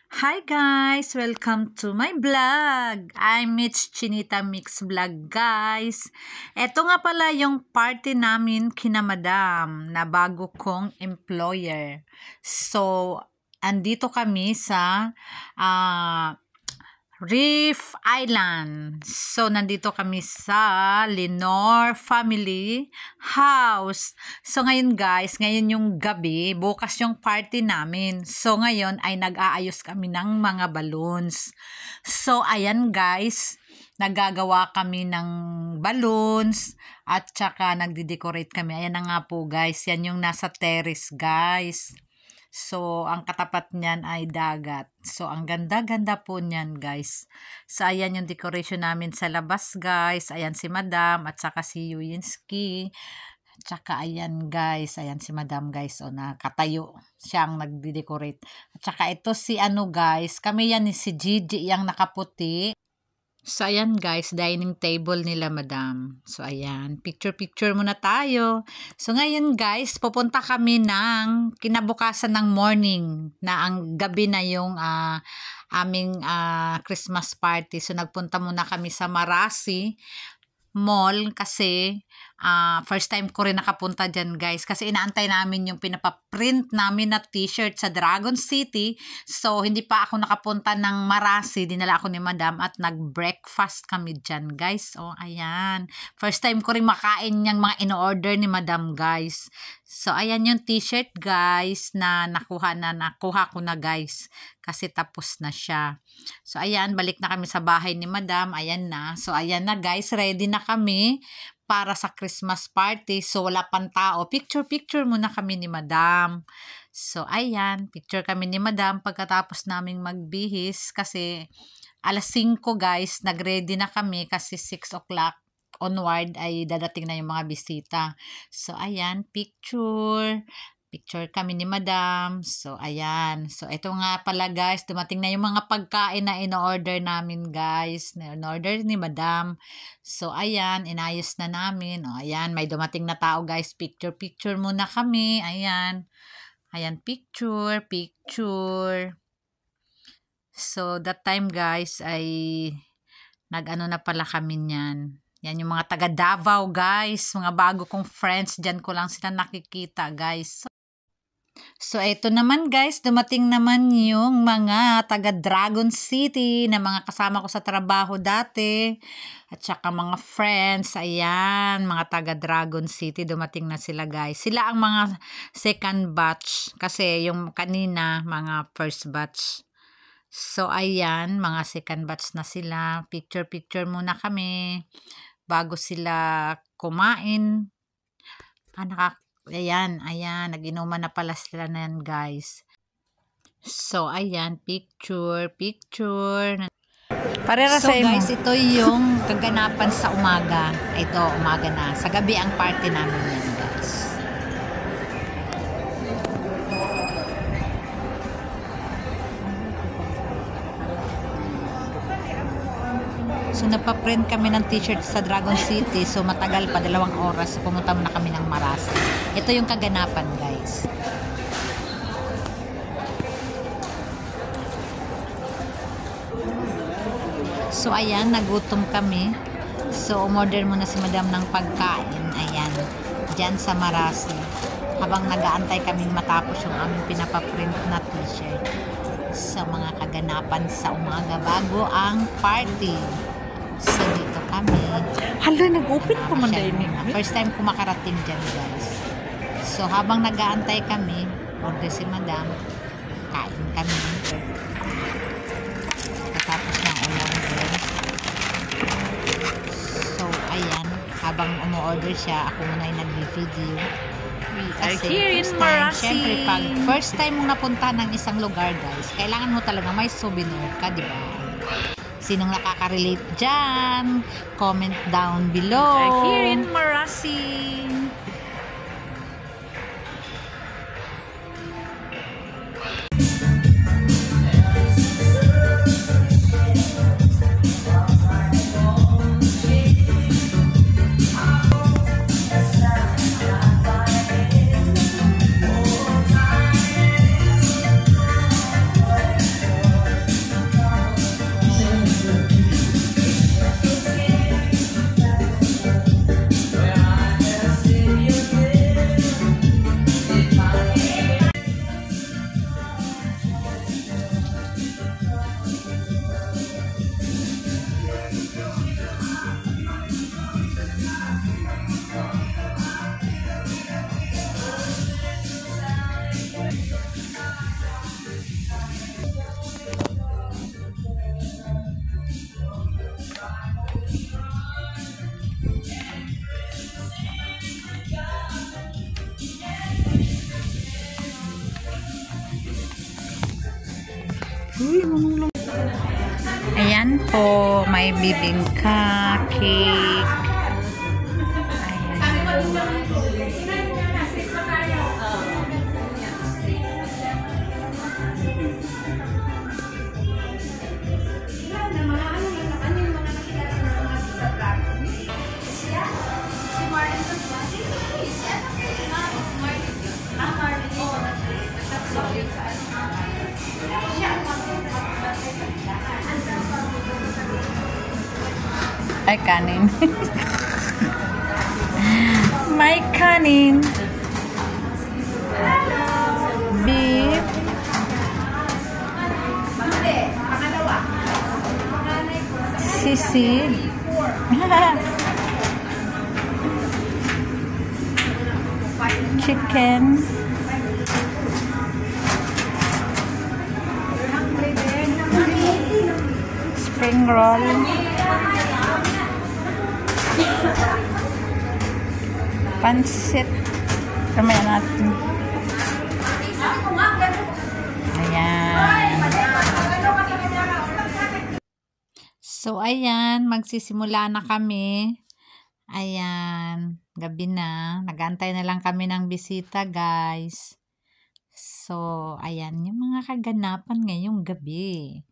Hi guys! Welcome to my vlog! I'm Mitch Chinita Mix Vlog guys. Ito nga pala yung party namin kina Madam na bago kong employer. So, andito kami sa Reef Island. So, nandito kami sa Lenore Family House. So, ngayon guys, ngayon yung gabi, bukas yung party namin. So, ngayon ay nag-aayos kami ng mga balloons. So, ayan guys, nagagawa kami ng balloons at saka nagde-decorate kami. Ayan na nga po guys, yan yung nasa terrace guys. So, ang katapat niyan ay dagat. So, ang ganda-ganda po niyan, guys. So, ayan yung decoration namin sa labas, guys. Ayan si Madam at saka si Yuyinsky. At saka, ayan, guys. Ayan si Madam, guys. O, nakatayo siyang nagde-decorate. At saka, ito si guys. Kami yan si Gigi, yung nakaputi. So, ayan guys, dining table nila Madam. So, ayan, picture-picture muna tayo. So, ngayon guys, pupunta kami ng kinabukasan ng morning na ang gabi na yung aming Christmas party. So, nagpunta muna kami sa Marasi Mall kasi first time ko rin nakapunta dyan guys kasi inaantay namin yung pinapaprint namin na t-shirt sa Dragon City. So hindi pa ako nakapunta ng Marasi, dinala ako ni Madam at nag-breakfast kami dyan guys. Oh, ayan, first time ko rin makain yung mga in-order ni Madam guys. So ayan yung t-shirt guys na nakuha ko na guys kasi tapos na siya. So ayan, balik na kami sa bahay ni Madam. Ayan na. So ayan na guys, ready na kami para sa Christmas party. So wala pang tao. Picture muna kami ni Madam. So ayan, picture kami ni Madam pagkatapos naming magbihis kasi alas 5 guys, nagready na kami kasi 6 o'clock onward ay dadating na yung mga bisita. So ayan, picture kami ni Madam. So, ayan. So, ito nga pala guys, dumating na yung mga pagkain na in-order namin guys. In-order ni Madam. So, ayan, inayos na namin. O, ayan, may dumating na tao guys. Picture muna kami. Ayan. Ayan, picture. So, that time guys ay nag-ano na pala kami niyan. Yan yung mga taga Davao guys. Mga bago kong friends. Diyan ko lang sila nakikita guys. So, ito naman guys, dumating naman yung mga taga Dragon City na mga kasama ko sa trabaho dati. At saka mga friends, ayan, mga taga Dragon City, dumating na sila guys. Sila ang mga second batch kasi yung kanina, mga first batch. So, ayan, mga second batch na sila. Picture muna kami bago sila kumain. Ayan, nag-inuman na pala sila na yan, guys. So, ayan, picture. So, guys, ito yung kaganapan sa umaga. Ito, umaga na. Sa gabi ang party namin yan, guys. So, napaprint kami ng t-shirt sa Dragon City. So, matagal pa, 2 oras. So, pumunta muna kami ng Marasi. Ito yung kaganapan, guys. So, ayan, nagutom kami. So, umorder muna si Madam ng pagkain. Ayan, dyan sa Marasi. Habang nag-aantay kaming matapos yung aming pinapaprint na t-shirt. Sa mga kaganapan sa umaga bago ang party. So, dito kami. Hala, nag-open pa man dahil first time ko makarating dyan, guys. So, habang nag-aantay kami, order si Madam, kain kami. Tapos ng umorder. So, ayan. Habang umorder siya, ako muna yung nag-video. Kasi syempre, pag first time mong napunta ng isang lugar, guys, kailangan mo talaga may souvenir ka, di ba? Sinong nakaka-relate dyan? Comment down below. Here in Marasi. Ayan po, may bibingka, cake. Ay, kanin. May kanin. Beef. Sisig. Chicken. Spring roll. Pansit. Kamaya natin. Ayan. So, ayan. Magsisimula na kami. Ayan. Gabi na. Nag-aantay na lang kami ng bisita, guys. So, ayan. Yung mga kaganapan ngayong gabi.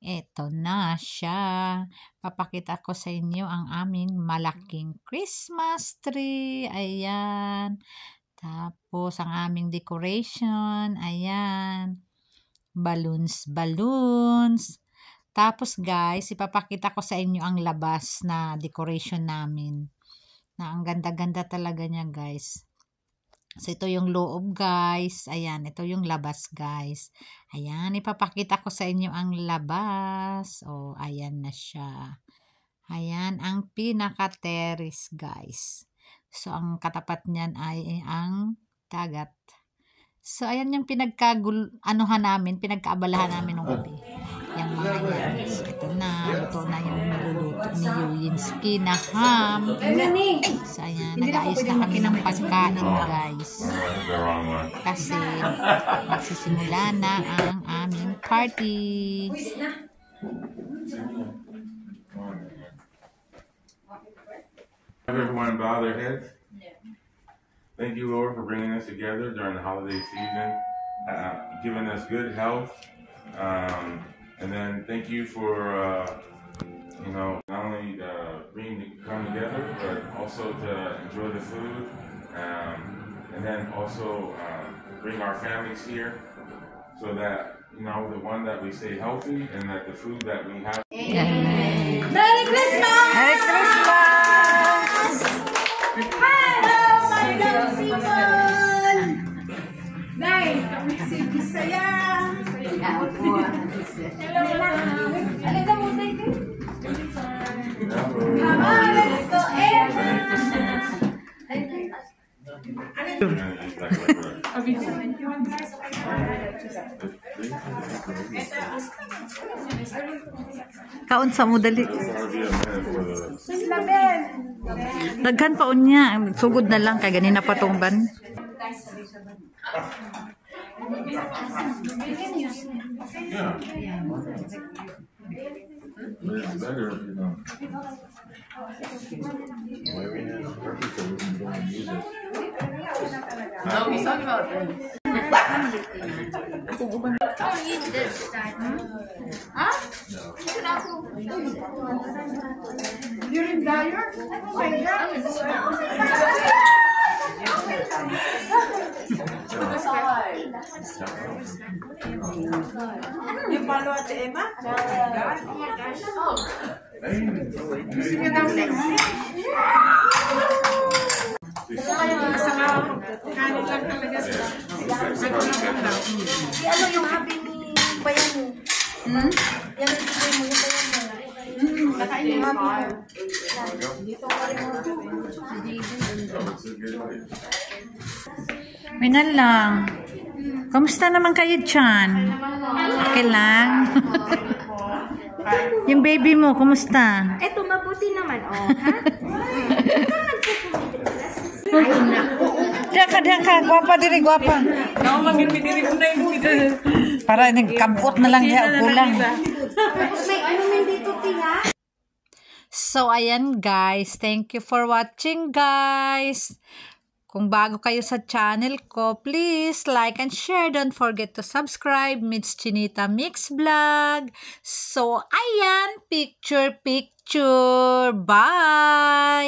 Eto na siya. Papakita ko sa inyo ang aming malaking Christmas tree. Ayan. Tapos, ang aming decoration. Ayan. Balloons. Tapos, guys, ipapakita ko sa inyo ang labas na decoration namin. Na ang ganda-ganda talaga niya, guys. So, ito yung loob, guys. Ayan, ito yung labas, guys. Ayan, ipapakita ko sa inyo ang labas. Oh, ayan na siya. Ayan, ang pinaka-terrace, guys. So, ang katapat niyan ay ang dagat. So, ayan yung pinagkaabalahan namin ng gabi. Yung mga yan. So, ito na. Ito na yung niluluto ni Yuyinsky na ham. So, ayan. Nag-ayos na kami ng pagkain, guys. Kasi, magsisimula na ang aming party. Everyone bow their heads. Thank you, Lord, for bringing us together during the holiday season, giving us good health. And then thank you for, not only come together, but also to enjoy the food. And then also bring our families here so that, the one that we stay healthy and that the food that we have. Amen. Merry Christmas! Merry Christmas! Hello, my love Simon! Nay, si Bisaya! Hello, Alin na mo tayo? Come on, let's go in! Kaon sa mo dali. Daghan pa unya, sugod na lang kay ganina pa tong ban. It's better, Why we have turkey so we can go and use it. No, he's talking about this. Don't eat this. Huh? You can also. You're in diet? Oh my God! You follow at Emma? Oh my gosh. Gusto niya daw next. Kanin lang talaga sila. Ano yung happy ni Bayan mo? Yan ang bigay mo, yung Bayan mo. Nakain yung happy mo. Dito pa rin mo. Minal lang. Kamusta naman kayo dyan? Okay lang? Yung baby mo, kumusta? Eto, mabuti naman, oh. Ha? Ay, naku. Diyan ka. Guwapa diri, guwapa. Para nagkabot na lang diya kulang. May ano man dito, Tia? So, ayan guys. Thank you for watching, guys. Kung bago kayo sa channel ko, please like and share. Don't forget to subscribe. Miss Chinita Mix Vlog. So, ayan. Picture. Bye!